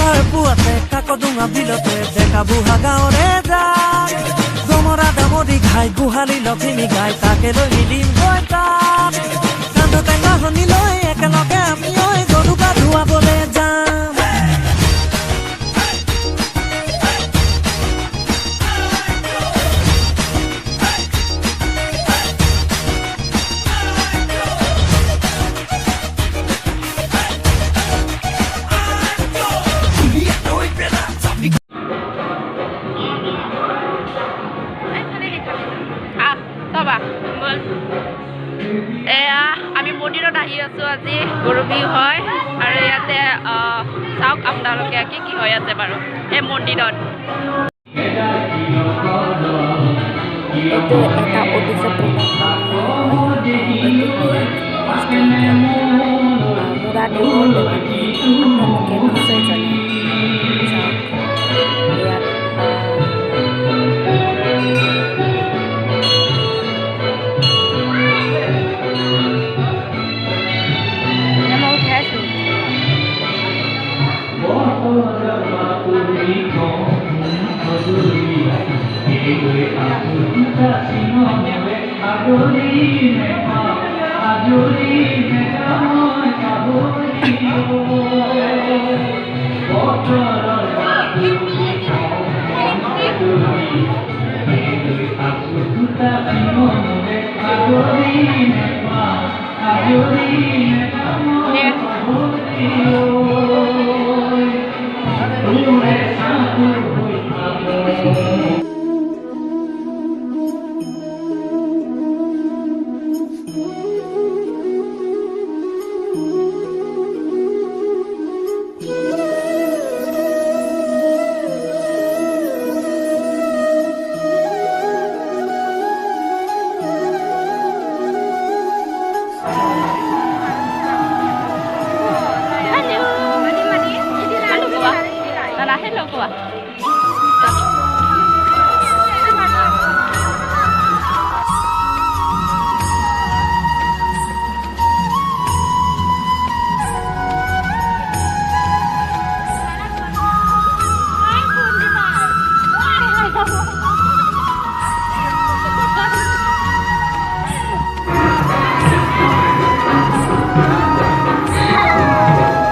Buhar puate kakodunga bilote deka buha gaore jai Gomora damodi ghai guhali lokhimi gai take loi milim goita Kando tenga honi loi ekaloge ami oi goru ga dhua bole jam আমি মন্দিৰত আহি আছো আজি গৰু বিহু হয় আৰু ইয়াতে চাওক আপোনালোকে কি হৈ আছে বাৰু এই মন্দিৰত itu eta odise murah dewa আপোনালোকে নিশ্চয় জানে